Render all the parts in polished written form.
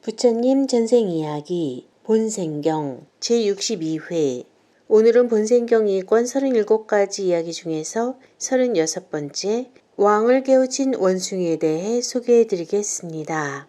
부처님 전생이야기 본생경 제62회. 오늘은 본생경 2권 37가지 이야기 중에서 36번째 왕을 깨우친 원숭이에 대해 소개해 드리겠습니다.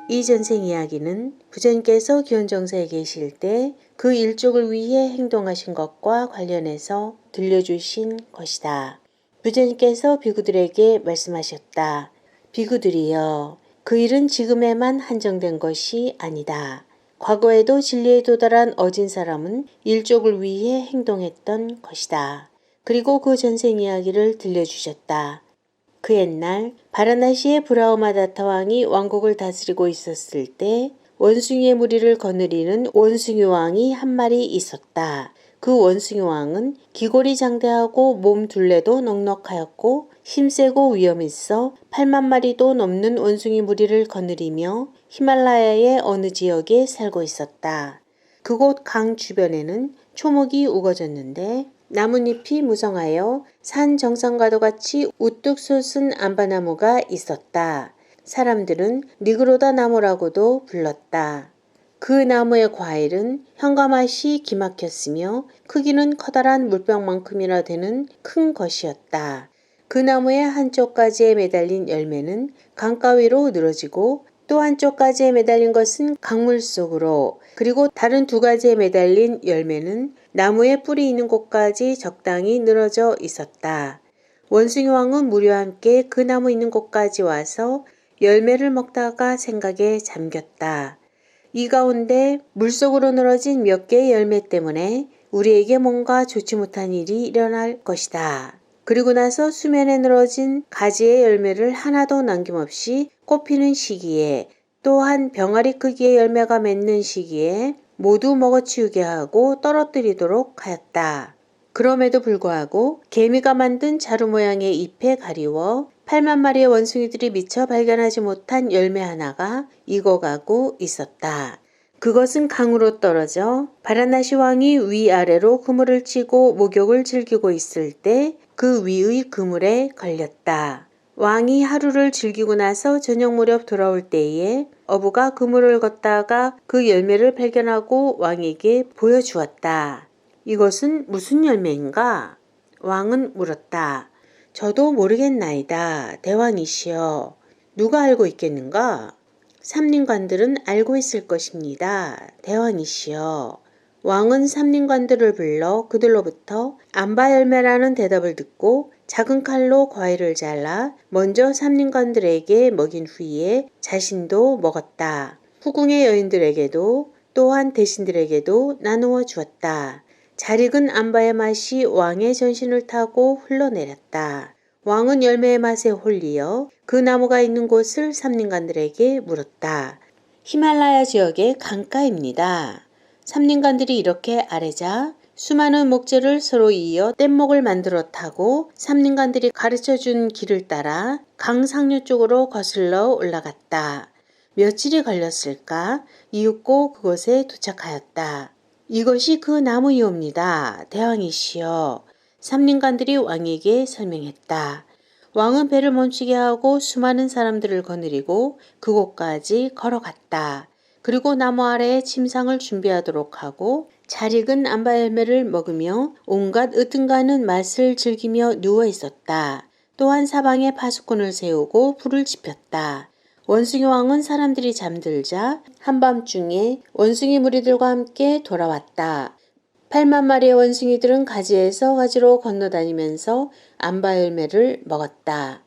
이 전생 이야기는 부처님께서 기원정사에 계실 때 그 일족을 위해 행동하신 것과 관련해서 들려주신 것이다. 부처님께서 비구들에게 말씀하셨다. 비구들이여, 그 일은 지금에만 한정된 것이 아니다. 과거에도 진리에 도달한 어진 사람은 일족을 위해 행동했던 것이다. 그리고 그 전생 이야기를 들려주셨다. 그 옛날 바라나시의 브라우마다타 왕이 왕국을 다스리고 있었을 때 원숭이의 무리를 거느리는 원숭이 왕이 한 마리 있었다. 그 원숭이 왕은 기골이 장대하고 몸 둘레도 넉넉하였고 힘세고 위험있어 8만 마리도 넘는 원숭이 무리를 거느리며 히말라야의 어느 지역에 살고 있었다. 그곳 강 주변에는 초목이 우거졌는데 나뭇잎이 무성하여 산 정상과도 같이 우뚝 솟은 암바나무가 있었다. 사람들은 니그로다 나무라고도 불렀다. 그 나무의 과일은 향과 맛이 기막혔으며 크기는 커다란 물병만큼이나 되는 큰 것이었다. 그 나무의 한쪽 가지에 매달린 열매는 강가 위로 늘어지고 또 한쪽 가지에 매달린 것은 강물 속으로, 그리고 다른 두 가지에 매달린 열매는 나무의 뿌리 있는 곳까지 적당히 늘어져 있었다. 원숭이 왕은 무리와 함께 그 나무 있는 곳까지 와서 열매를 먹다가 생각에 잠겼다. 이 가운데 물속으로 늘어진 몇 개의 열매 때문에 우리에게 뭔가 좋지 못한 일이 일어날 것이다. 그리고 나서 수면에 늘어진 가지의 열매를 하나도 남김없이 꽃피는 시기에, 또한 병아리 크기의 열매가 맺는 시기에 모두 먹어치우게 하고 떨어뜨리도록 하였다. 그럼에도 불구하고 개미가 만든 자루 모양의 잎에 가리워 8만 마리의 원숭이들이 미처 발견하지 못한 열매 하나가 익어가고 있었다. 그것은 강으로 떨어져 바라나시 왕이 위아래로 그물을 치고 목욕을 즐기고 있을 때 그 위의 그물에 걸렸다. 왕이 하루를 즐기고 나서 저녁 무렵 돌아올 때에 어부가 그물을 걷다가 그 열매를 발견하고 왕에게 보여주었다. 이것은 무슨 열매인가? 왕은 물었다. 저도 모르겠나이다. 대왕이시여. 누가 알고 있겠는가? 삼림관들은 알고 있을 것입니다. 대왕이시여. 왕은 삼림관들을 불러 그들로부터 암바 열매라는 대답을 듣고 작은 칼로 과일을 잘라 먼저 삼림관들에게 먹인 후에 자신도 먹었다. 후궁의 여인들에게도 또한 대신들에게도 나누어 주었다. 잘 익은 암바의 맛이 왕의 전신을 타고 흘러내렸다. 왕은 열매의 맛에 홀리어 그 나무가 있는 곳을 삼림관들에게 물었다. 히말라야 지역의 강가입니다. 삼림관들이 이렇게 아뢰자 수많은 목재를 서로 이어 뗏목을 만들어 타고 삼림관들이 가르쳐준 길을 따라 강 상류 쪽으로 거슬러 올라갔다. 며칠이 걸렸을까? 이윽고 그곳에 도착하였다. 이것이 그 나무이옵니다. 대왕이시여. 삼림관들이 왕에게 설명했다. 왕은 배를 멈추게 하고 수많은 사람들을 거느리고 그곳까지 걸어갔다. 그리고 나무 아래에 침상을 준비하도록 하고 잘 익은 암바 열매를 먹으며 온갖 으뜸가는 맛을 즐기며 누워 있었다. 또한 사방에 파수꾼을 세우고 불을 지폈다. 원숭이 왕은 사람들이 잠들자 한밤중에 원숭이 무리들과 함께 돌아왔다. 8만 마리의 원숭이들은 가지에서 가지로 건너다니면서 암바 열매를 먹었다.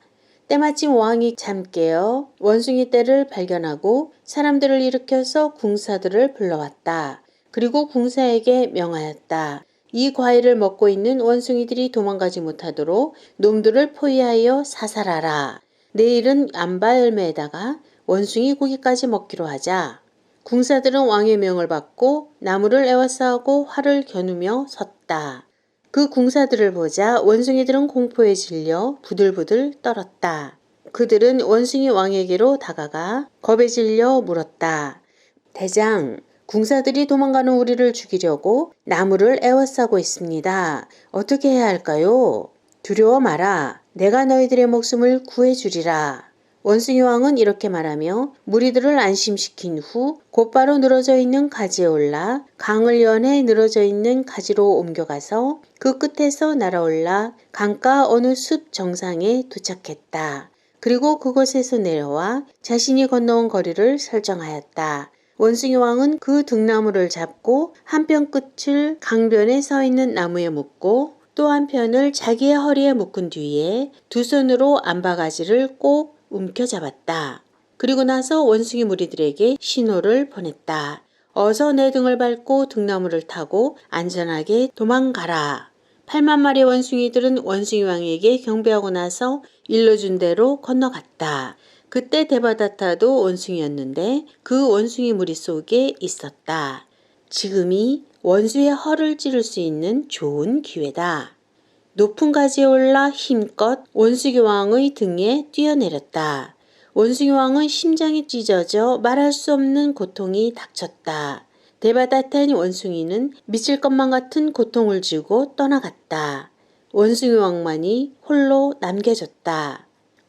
때마침 왕이 잠 깨어 원숭이 떼를 발견하고 사람들을 일으켜서 궁사들을 불러왔다. 그리고 궁사에게 명하였다. 이 과일을 먹고 있는 원숭이들이 도망가지 못하도록 놈들을 포위하여 사살하라. 내일은 암바 열매에다가 원숭이 고기까지 먹기로 하자. 궁사들은 왕의 명을 받고 나무를 에워싸고 활을 겨누며 섰다. 그 궁사들을 보자 원숭이들은 공포에 질려 부들부들 떨었다. 그들은 원숭이 왕에게로 다가가 겁에 질려 물었다. 대장, 궁사들이 도망가는 우리를 죽이려고 나무를 에워싸고 있습니다. 어떻게 해야 할까요? 두려워 마라. 내가 너희들의 목숨을 구해주리라. 원숭이 왕은 이렇게 말하며 무리들을 안심시킨 후 곧바로 늘어져 있는 가지에 올라 강을 연해 늘어져 있는 가지로 옮겨가서 그 끝에서 날아올라 강가 어느 숲 정상에 도착했다. 그리고 그곳에서 내려와 자신이 건너온 거리를 설정하였다. 원숭이 왕은 그 등나무를 잡고 한편 끝을 강변에 서 있는 나무에 묶고 또 한편을 자기의 허리에 묶은 뒤에 두 손으로 암바가지를 꼭 움켜잡았다. 그리고 나서 원숭이 무리들에게 신호를 보냈다. 어서 내 등을 밟고 등나무를 타고 안전하게 도망가라. 8만 마리의 원숭이들은 원숭이 왕에게 경배하고 나서 일러준 대로 건너갔다. 그때 데바다타도 원숭이였는데 그 원숭이 무리 속에 있었다. 지금이 원수의 허를 찌를 수 있는 좋은 기회다. 높은 가지에 올라 힘껏 원숭이 왕의 등에 뛰어내렸다. 원숭이 왕은 심장이 찢어져 말할 수 없는 고통이 닥쳤다. 데바다타인 원숭이는 미칠 것만 같은 고통을 지고 떠나갔다. 원숭이 왕만이 홀로 남겨졌다.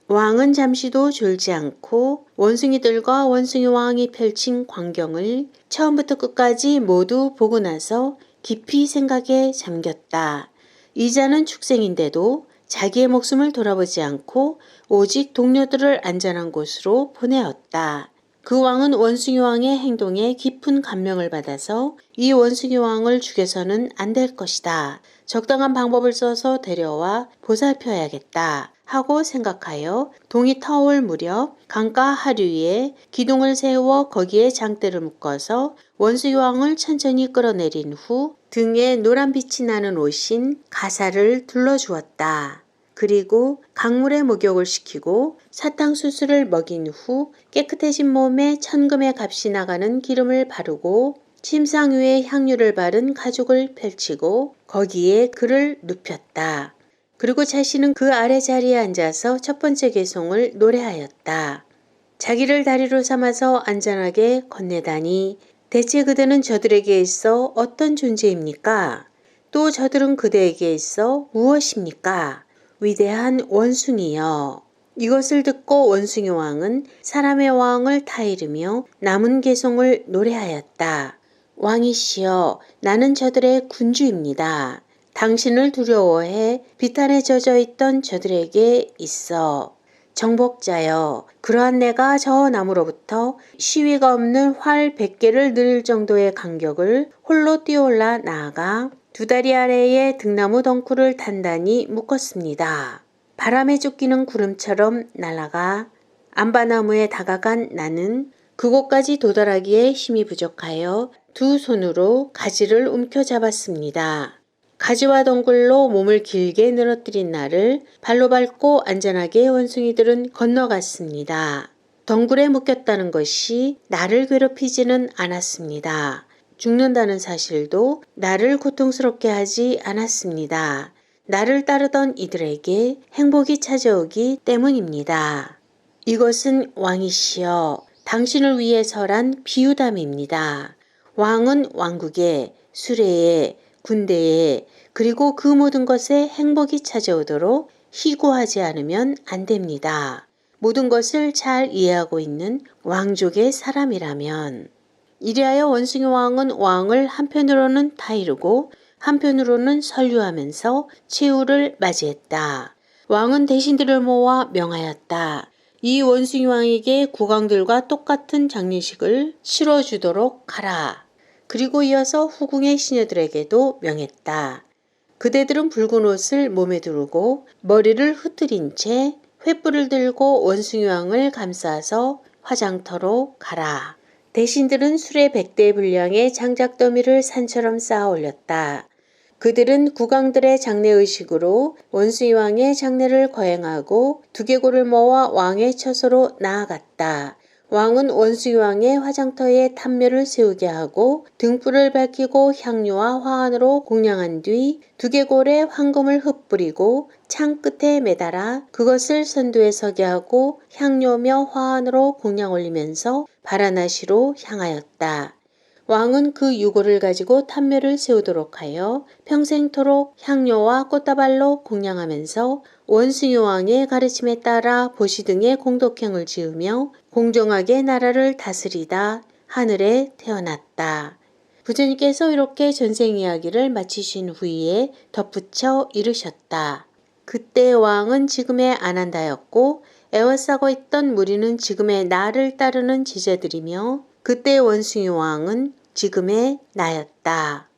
왕은 잠시도 졸지 않고 원숭이들과 원숭이 왕이 펼친 광경을 처음부터 끝까지 모두 보고 나서 깊이 생각에 잠겼다. 이자는 축생인데도 자기의 목숨을 돌아보지 않고 오직 동료들을 안전한 곳으로 보내었다. 그 왕은 원숭이 왕의 행동에 깊은 감명을 받아서 이 원숭이 왕을 죽여서는 안 될 것이다. 적당한 방법을 써서 데려와 보살펴야겠다 하고 생각하여 동이 터올 무렵 강가 하류에 기둥을 세워 거기에 장대를 묶어서 원숭이 왕을 천천히 끌어내린 후 등에 노란 빛이 나는 옷인 가사를 둘러주었다. 그리고 강물에 목욕을 시키고 사탕수수를 먹인 후 깨끗해진 몸에 천금의 값이 나가는 기름을 바르고 침상 위에 향유를 바른 가죽을 펼치고 거기에 그를 눕혔다. 그리고 자신은 그 아래 자리에 앉아서 첫 번째 개송을 노래하였다. 자기를 다리로 삼아서 안전하게 건네다니 대체 그대는 저들에게 있어 어떤 존재입니까? 또 저들은 그대에게 있어 무엇입니까? 위대한 원숭이여. 이것을 듣고 원숭이 왕은 사람의 왕을 타이르며 남은 개송을 노래하였다. 왕이시여, 나는 저들의 군주입니다. 당신을 두려워해 비탄에 젖어 있던 저들에게 있어. 정복자여, 그러한 내가 저 나무로부터 시위가 없는 활 100개를 늘 정도의 간격을 홀로 뛰어올라 나아가 두 다리 아래에 등나무 덩쿨을 단단히 묶었습니다. 바람에 쫓기는 구름처럼 날아가 암바나무에 다가간 나는 그곳까지 도달하기에 힘이 부족하여 두 손으로 가지를 움켜잡았습니다. 가지와 덩굴로 몸을 길게 늘어뜨린 나를 발로 밟고 안전하게 원숭이들은 건너갔습니다. 덩굴에 묶였다는 것이 나를 괴롭히지는 않았습니다. 죽는다는 사실도 나를 고통스럽게 하지 않았습니다. 나를 따르던 이들에게 행복이 찾아오기 때문입니다. 이것은 왕이시여, 당신을 위해서란 비유담입니다. 왕은 왕국에, 수레에, 군대에 그리고 그 모든 것에 행복이 찾아오도록 희고하지 않으면 안 됩니다. 모든 것을 잘 이해하고 있는 왕족의 사람이라면. 이리하여 원숭이 왕은 왕을 한편으로는 타이르고 한편으로는 설류하면서 최후를 맞이했다. 왕은 대신들을 모아 명하였다. 이 원숭이 왕에게 국왕들과 똑같은 장례식을 치러주도록 하라. 그리고 이어서 후궁의 시녀들에게도 명했다. 그대들은 붉은 옷을 몸에 두르고 머리를 흐트린 채 횃불을 들고 원숭이 왕을 감싸서 화장터로 가라. 대신들은 수레 100대 분량의 장작더미를 산처럼 쌓아 올렸다. 그들은 국왕들의 장례의식으로 원숭이 왕의 장례를 거행하고 두개골을 모아 왕의 처소로 나아갔다. 왕은 원숭이 왕의 화장터에 탐묘를 세우게 하고 등불을 밝히고 향유와 화환으로 공양한 뒤 두개골에 황금을 흩뿌리고 창 끝에 매달아 그것을 선두에 서게 하고 향료며 화환으로 공양 올리면서 바라나시로 향하였다. 왕은 그 유고를 가지고 탄묘를 세우도록 하여 평생토록 향료와 꽃다발로 공양하면서 원숭이 왕의 가르침에 따라 보시 등의 공덕행을 지으며 공정하게 나라를 다스리다 하늘에 태어났다. 부처님께서 이렇게 전생 이야기를 마치신 후에 덧붙여 이르셨다. 그때 왕은 지금의 아난다였고 애워싸고 있던 무리는 지금의 나를 따르는 제자들이며 그때 원숭이 왕은 지금의 나였다.